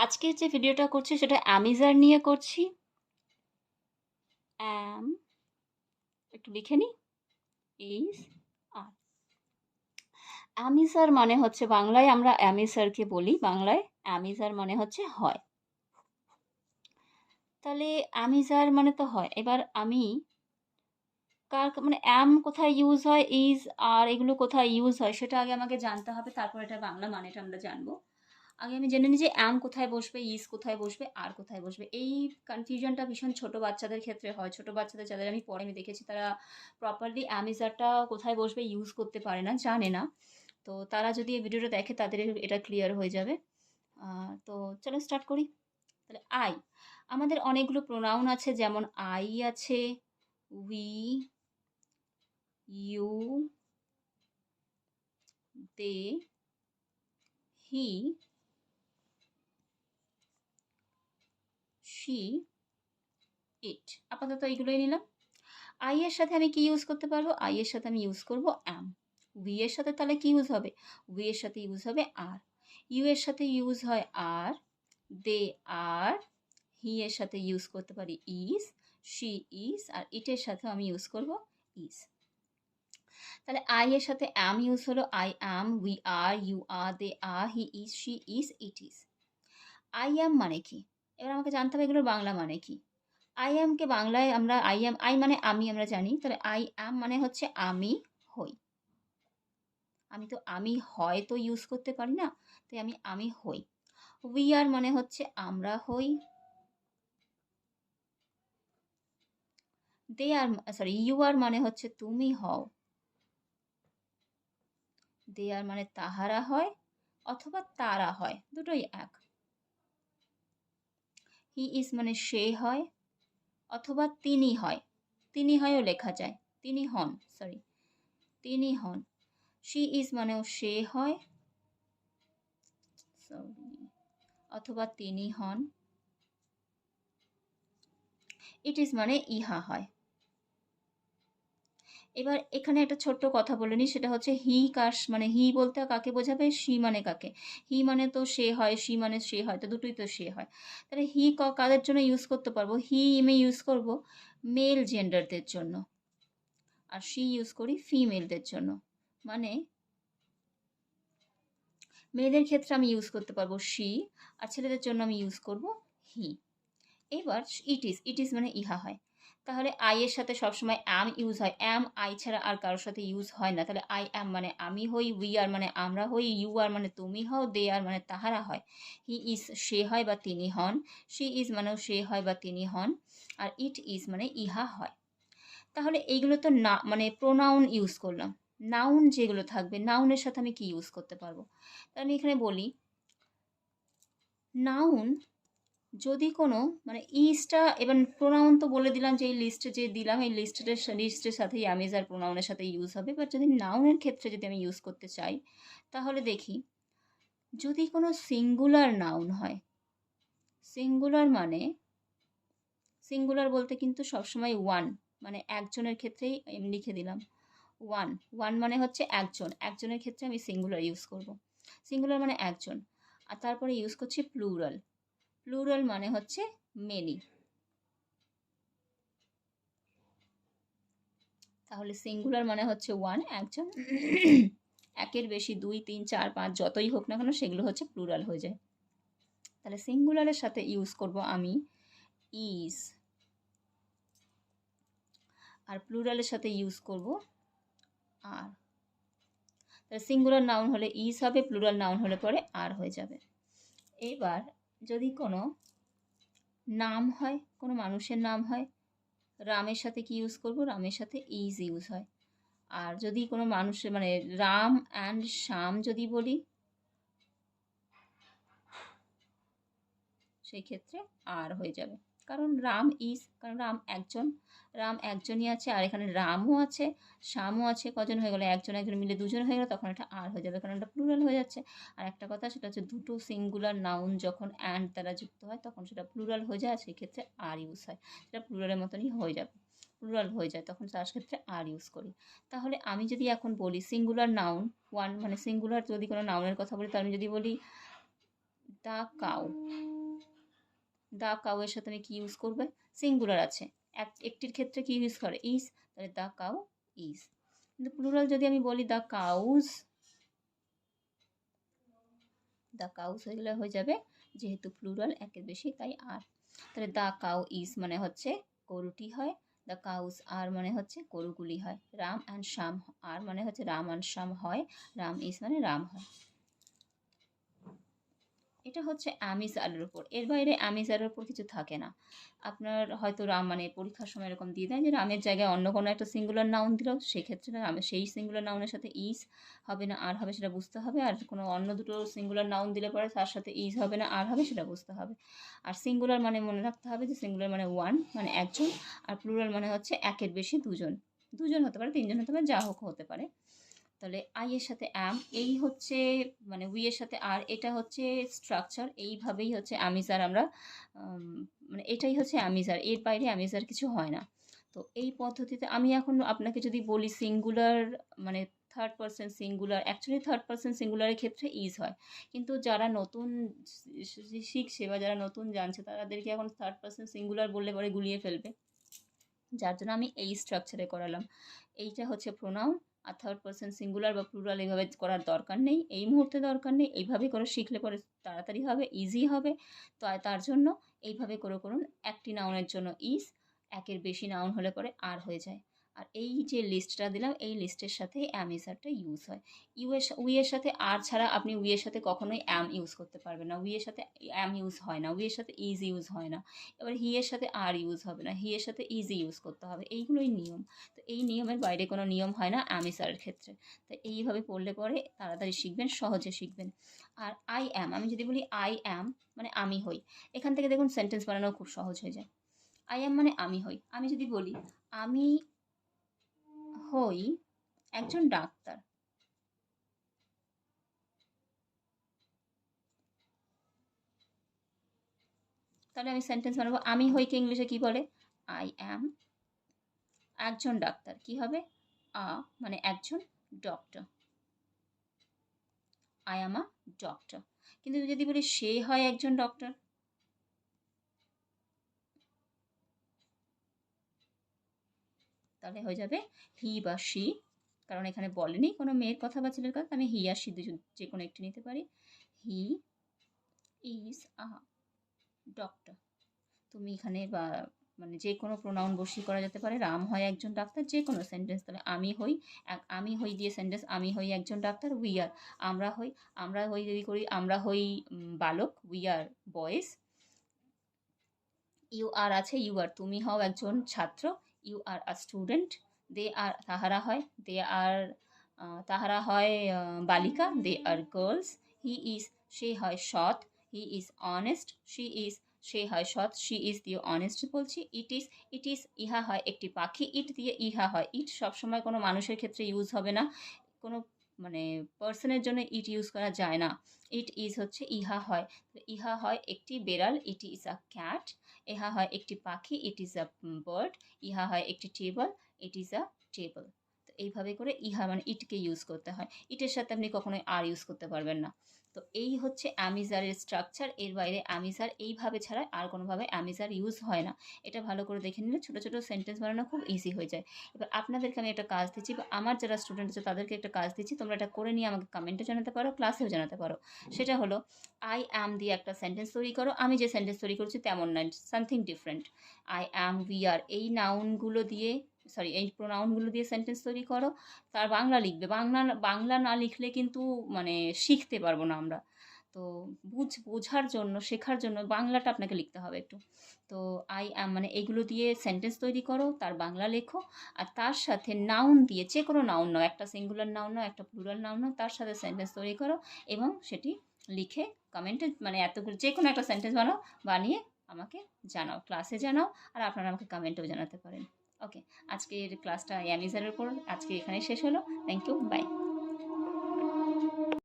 আজকের যে ভিডিওটা করছি সেটা অ্যামিজার নিয়ে করছি। অ্যাম একটু লিখে নিই। ইজ আর অ্যামিজার মানে হচ্ছে, বাংলায় আমরা অ্যামিজারকে বলি, বাংলায় অ্যামিজার মানে হচ্ছে হয়। তাহলে অ্যামিজার মানে তো হয়। এবার আমি কার মানে অ্যাম কোথায় ইউজ হয়, ইজ আর এগুলো কোথায় ইউজ হয় সেটা আগে আমাকে জানতে হবে, তারপর এটা বাংলা মানেটা আমরা জানবো। আগে আমি জেনে নিই যে অ্যাম কোথায় বসবে, ইজ কোথায় বসবে, আর কোথায় বসবে। এই কনফিউশনটা ভীষণ ছোট বাচ্চাদের ক্ষেত্রে হয়। ছোট বাচ্চাদের যাদের আমি পড়ে আমি দেখেছি তারা প্রপারলি অ্যামিজারটা কোথায় বসবে ইউজ করতে পারে না, জানে না। তো তারা যদি এই ভিডিওটা দেখে তাদের এটা ক্লিয়ার হয়ে যাবে। তো চলো স্টার্ট করি। তাহলে আই, আমাদের অনেকগুলো প্রোনাউন আছে, যেমন আই আছে, we, you, they, he, she, it. আপাতত এইগুলোই নিলাম। আই এর সাথে আমি কি ইউজ করতে পারবো? আই এর সাথে আমি ইউজ করব অ্যাম। উই এর সাথে তাহলে কি ইউজ হবে? উই এর সাথে ইউজ হবে আর। ইউ এর সাথে ইউজ হয় আর, দে আর। হি এর সাথে ইউজ করতে পারি ইজ, শি ইজ, আর ইটের সাথে আমি ইউজ করব ইজ। তাহলে আই এর সাথে অ্যাম ইউজ হলো I am, we are, you are, they are, he is, she is, it is. I am মানে কি? এবার আমাকে জানতে হবে এগুলোর বাংলা মানে কি। আই অ্যামকে বাংলায় আমরা আই অ্যাম, আই মানে আমি, আমরা জানি। তাহলে আই অ্যাম মানে হচ্ছে আমি হই। আমি তো আমি হয় তো ইউজ করতে পারি না, তাই আমি হই। উই আর মানে হচ্ছে আমরা হই। দে আর, সরি, ইউ আর মানে হচ্ছে তুমি হও। দে আর মানে তাহারা হয় অথবা তারা হয়, দুটোই এক। হি ইজ মানে সে হয় অথবা তিনি হয়, তিনি হয়ও লেখা যায়, তিনি হন, সরি, তিনি হন। শি ইজ মানেও সে হয়, সরি, অথবা তিনি হন। ইট ইজ মানে ইহা হয়। এবার এখানে একটা ছোট্ট কথা বলে নিই, সেটা হচ্ছে হি কার মানে হি বলতে কাকে বোঝাবে, সি মানে কাকে। হি মানে তো সে হয়, সি মানে সে হয়, তো দুটোই তো সে হয়। তাহলে হি কাদের জন্য ইউজ করতে পারবো? হি আমি ইউজ করব মেল জেন্ডারদের জন্য, আর সি ইউজ করি ফিমেলদের জন্য। মানে মেয়েদের ক্ষেত্রে আমি ইউজ করতে পারবো সি, আর ছেলেদের জন্য আমি ইউজ করব হি। এবার ইট ইজ মানে ইহা হয়। তাহলে আই এর সাথে সবসময় অ্যাম ইউজ হয়। অ্যাম আই ছাড়া আর কারোর সাথে ইউজ হয় না। তাহলে আই অ্যাম মানে আমি হই, উই আর মানে আমরা হই, ইউ আর মানে তুমি হও, দে আর মানে তাহারা হয়, হি ইজ সে হয় বা তিনি হন, শি ইজ মানেও সে হয় বা তিনি হন, আর ইট ইজ মানে ইহা হয়। তাহলে এইগুলো তো না মানে প্রোনাউন ইউজ করলাম। নাউন যেগুলো থাকবে, নাউনের সাথে আমি কি ইউজ করতে পারবো? তাহলে আমি এখানে বলি নাউন যদি কোনো মানে ইজটা, এবার প্রোনাউন তো বলে দিলাম যে এই লিস্টে যে দিলাম এই লিস্টের সাথেই আমিজ আর প্রোনাউনের সাথে ইউজ হবে। বাট যদি নাউনের ক্ষেত্রে যদি আমি ইউজ করতে চাই, তাহলে দেখি যদি কোনো সিঙ্গুলার নাউন হয়, সিঙ্গুলার মানে সিঙ্গুলার বলতে কিন্তু সবসময় ওয়ান, মানে একজনের ক্ষেত্রেই আমি লিখে দিলাম ওয়ান। ওয়ান মানে হচ্ছে একজন, একজনের ক্ষেত্রে আমি সিঙ্গুলার ইউজ করব। সিঙ্গুলার মানে একজন। আর তারপরে ইউজ করছি প্লুরাল। প্লুরাল মানে হচ্ছে মেনি। তাহলে সিঙ্গুলার মানে হচ্ছে ওয়ান, একজন। একের বেশি, দুই, তিন, চার, পাঁচ যতই হোক না কেন সেগুলো হচ্ছে প্লুরাল হয়ে যায়। তাহলে সিঙ্গুলারের সাথে ইউজ করব আমি ইজ, আর প্লুরালের সাথে ইউজ করব আর। তাহলে সিঙ্গুলার নাউন হলে ইজ হবে, প্লুরাল নাউন হলে পরে আর হয়ে যাবে। এবার যদি কোনো নাম হয়, কোনো মানুষের নাম হয়, রামের সাথে কি ইউজ করব? রামের সাথে ইজ ইউজ হয়। আর যদি কোনো মানুষের মানে রাম অ্যান্ড শ্যাম যদি বলি, সেই ক্ষেত্রে আর হয়ে যাবে। কারণ রাম ইজ, কারণ রাম একজন, রাম একজনই আছে, আর এখানে রামও আছে, শ্যামও আছে, কজন হয়ে গেলো? একজন, একজন মিলে দুজন হয়ে গেলো, তখন এটা আর হয়ে যাবে, কারণ এটা প্লুরাল হয়ে যাচ্ছে। আর একটা কথা সেটা হচ্ছে দুটো সিঙ্গুলার নাউন যখন অ্যান্ড দ্বারা যুক্ত হয় তখন সেটা প্লুরাল হয়ে যায়, আর সেই ক্ষেত্রে আর ইউজ হয়, সেটা প্লুরালের মতনই হয়ে যাবে, প্লুরাল হয়ে যায়, তখন তার ক্ষেত্রে আর ইউজ করি। তাহলে আমি যদি এখন বলি সিঙ্গুলার নাউন ওয়ান, মানে সিঙ্গুলার যদি কোনো নাউনের কথা বলি, তাহলে আমি যদি বলি দ্য কাউ, দ্য কাউ এর সাথে আমি কি ইউজ করবে? সিঙ্গুলার আছে, একটির ক্ষেত্রে কি ইউজ করে? ইজ, তাহলে দ্য কাউ ইজ। কিন্তু প্লুরাল যদি আমি বলি দ্য কাউজ, দ্য কাউস হয়ে গেলে হয়ে যাবে, যেহেতু প্লুরাল একের বেশি তাই আর। তাহলে দ্য কাউ ইজ মানে হচ্ছে গরুটি হয়, দ্য কাউস আর মানে হচ্ছে গরুগুলি হয়, রাম অ্যান্ড শ্যাম আর মানে হচ্ছে রাম অ্যান্ড শ্যাম হয়, রাম ইজ মানে রাম হয়। এটা হচ্ছে আমিষ আরের উপর, এর বাইরে আমিষ আরের উপর কিছু থাকে না। আপনার হয়তো রাম মানে পরীক্ষার সময় এরকম দিয়ে দেয় যে রামের জায়গায় অন্য কোনো একটা সিঙ্গুলার নাউন দিল, সেক্ষেত্রে রামের সেই সিঙ্গুলার নাউনের সাথে ইজ হবে না আর হবে সেটা বুঝতে হবে, আর কোনো অন্য দুটো সিঙ্গুলার নাউন দিলে পরে তার সাথে ইজ হবে না আর হবে সেটা বুঝতে হবে। আর সিঙ্গুলার মানে মনে রাখতে হবে যে সিঙ্গুলার মানে ওয়ান মানে একজন, আর প্লুরাল মানে হচ্ছে একের বেশি দুজন, দুজন হতে পারে, তিনজন হতে পারে, যা হোক হতে পারে। তাহলে আই এর সাথে অ্যাম, এই হচ্ছে মানে উই এর সাথে আর, এটা হচ্ছে স্ট্রাকচার, এইভাবেই হচ্ছে আমিজার আমরা মানে এটাই হচ্ছে আমিজার, এর বাইরে আমিজার কিছু হয় না। তো এই পদ্ধতিতে আমি এখন আপনাকে যদি বলি সিঙ্গুলার মানে third person singular, actually third person সিঙ্গুলারের ক্ষেত্রে ইজ হয়, কিন্তু যারা নতুন শিখছে বা যারা নতুন জানছে তাদেরকে এখন থার্ড পার্সন সিঙ্গুলার বললে পরে গুলিয়ে ফেলবে, যার জন্য আমি এই স্ট্রাকচারে করালাম। এইটা হচ্ছে প্রোনাউন, আর থার্ড পার্সন সিঙ্গুলার বা প্লুরাল এইভাবে করার দরকার নেই, এই মুহূর্তে দরকার নেই, এইভাবে করে শিখলে পরে তাড়াতাড়ি হবে, ইজি হবে। তো তার জন্য এইভাবে করে করুন, একটি নাউনের জন্য ইজ, একের বেশি নাউন হলে পরে আর হয়ে যায়। আর এই যে লিস্টটা দিলাম এই লিস্টের সাথে অ্যামিসারটা ইউজ হয়। উই এর সাথে আর ছাড়া আপনি উই এর সাথে কখনোই অ্যাম ইউজ করতে পারবেন না, উই এর সাথে অ্যাম ইউজ হয় না, উই এর সাথে ইজ ইউজ হয় না। এবার হি এর সাথে আর ইউজ হবে না, হি এর সাথে ইজি ইউজ করতে হবে, এইগুলোই নিয়ম। তো এই নিয়মের বাইরে কোনো নিয়ম হয় না আমিসারের ক্ষেত্রে। তো এইভাবে পড়লে পরে তাড়াতাড়ি শিখবেন, সহজে শিখবেন। আর আই অ্যাম, আমি যদি বলি আই অ্যাম মানে আমি হই, এখান থেকে দেখুন সেন্টেন্স বানানো খুব সহজ হয়ে যায়। আই অ্যাম মানে আমি হই, আমি যদি বলি আমি হই একজন ডাক্তার, তাহলে আমি সেন্টেন্স বানাবো আমি হইকে ইংলিশে কি বলে? আই অ্যাম একজন ডাক্তার, কি হবে? আ মানে একজন doctor, I am a doctor. কিন্তু যদি বলি সে হয় একজন ডক্টর, তাহলে হয়ে যাবে হি বা শি, কারণ এখানে বলেনি কোনো মেয়ের কথা বা ছেলের কথা, আমি হি আর শি দুজন যে কোনো একটি নিতে পারি। He is a doctor. তুমি এখানে বা মানে যে কোনো প্রোনাউন বসিয়ে করা যেতে পারে, রাম হয় একজন ডাক্তার, যে কোনো সেন্টেন্স। তাহলে আমি হই, আমি হই দিয়ে সেন্টেন্স, আমি হই একজন ডাক্তার, উই আর, আমরা হই, আমরা হই যদি করি আমরা হই বালক, we are boys. You are আছে, ইউ আর তুমি হও একজন ছাত্র, ইউ আর আ স্টুডেন্ট। দে আর তাহারা হয়, দে আর তাহারা হয় বালিকা, দে আর গার্লস। হি ইজ সে হয় সৎ, he is honest, she is সে হয় সৎ, শি ইজ দিয়ে অনেস্ট বলছি। ইট ইজ ইহা হয় একটি পাখি, ইট দিয়ে ইহা হয়, ইট সবসময় কোনো মানুষের ক্ষেত্রে ইউজ হবে না, কোনো মানে পার্সনের জন্য ইট ইউজ করা যায় না। ইট ইজ হচ্ছে ইহা হয়, ইহা হয় একটি বেড়াল, ইট ইজ আ ক্যাট। ইহা হয় একটি পাখি, ইট ইজ আ বার্ড। ইহা হয় একটি table, it is a table. তো এইভাবে করে ইহা মানে ইটকে ইউজ করতে হয়, ইটের সাথে আপনি কখনোই আর ইউজ করতে পারবেন না। তো এই হচ্ছে অ্যামিজারের স্ট্রাকচার, এর বাইরে অ্যামিজার এইভাবে ছাড়া আর কোনোভাবে অ্যামিজার ইউজ হয় না। এটা ভালো করে দেখে নিলে ছোটো ছোটো সেন্টেন্স বানানো খুব ইজি হয়ে যায়। এবার আপনাদেরকে আমি একটা কাজ দিচ্ছি, বা আমার যারা স্টুডেন্ট আছে তাদেরকে একটা কাজ দিচ্ছি, তোমরা এটা করে নিয়ে আমাকে কমেন্টে জানাতে পারো, ক্লাসেও জানাতে পারো। সেটা হলো আই অ্যাম দিয়ে একটা সেন্টেন্স তৈরি করো, আমি যে সেন্টেন্স তৈরি করছি তেমন নয়, something different. I am, we আর, এই নাউনগুলো দিয়ে সরি এই প্রোনাউনগুলো দিয়ে সেন্টেন্স তৈরি করো, তার বাংলা লিখবে, বাংলা বাংলা না লিখলে কিন্তু মানে শিখতে পারবো না আমরা। তো বোঝার জন্য শেখার জন্য বাংলাটা আপনাকে লিখতে হবে একটু। তো আই অ্যাম মানে এইগুলো দিয়ে সেন্টেন্স তৈরি করো, তার বাংলা লেখো, আর তার সাথে নাউন দিয়ে, যে কোনো নাউন নাও, একটা সিঙ্গুলার নাউন নাও, একটা প্লুরাল নাউন নাও, তার সাথে সেন্টেন্স তৈরি করো এবং সেটি লিখে কমেন্টে মানে এতগুলো যে কোনো একটা সেন্টেন্স বানাও, বানিয়ে আমাকে জানাও, ক্লাসে জানাও, আর আপনারা আমাকে কমেন্টেও জানাতে পারেন। ওকে, আজকের ক্লাসটা অ্যামিজারের উপর আজকে এখানেই শেষ হলো। Thank you, by.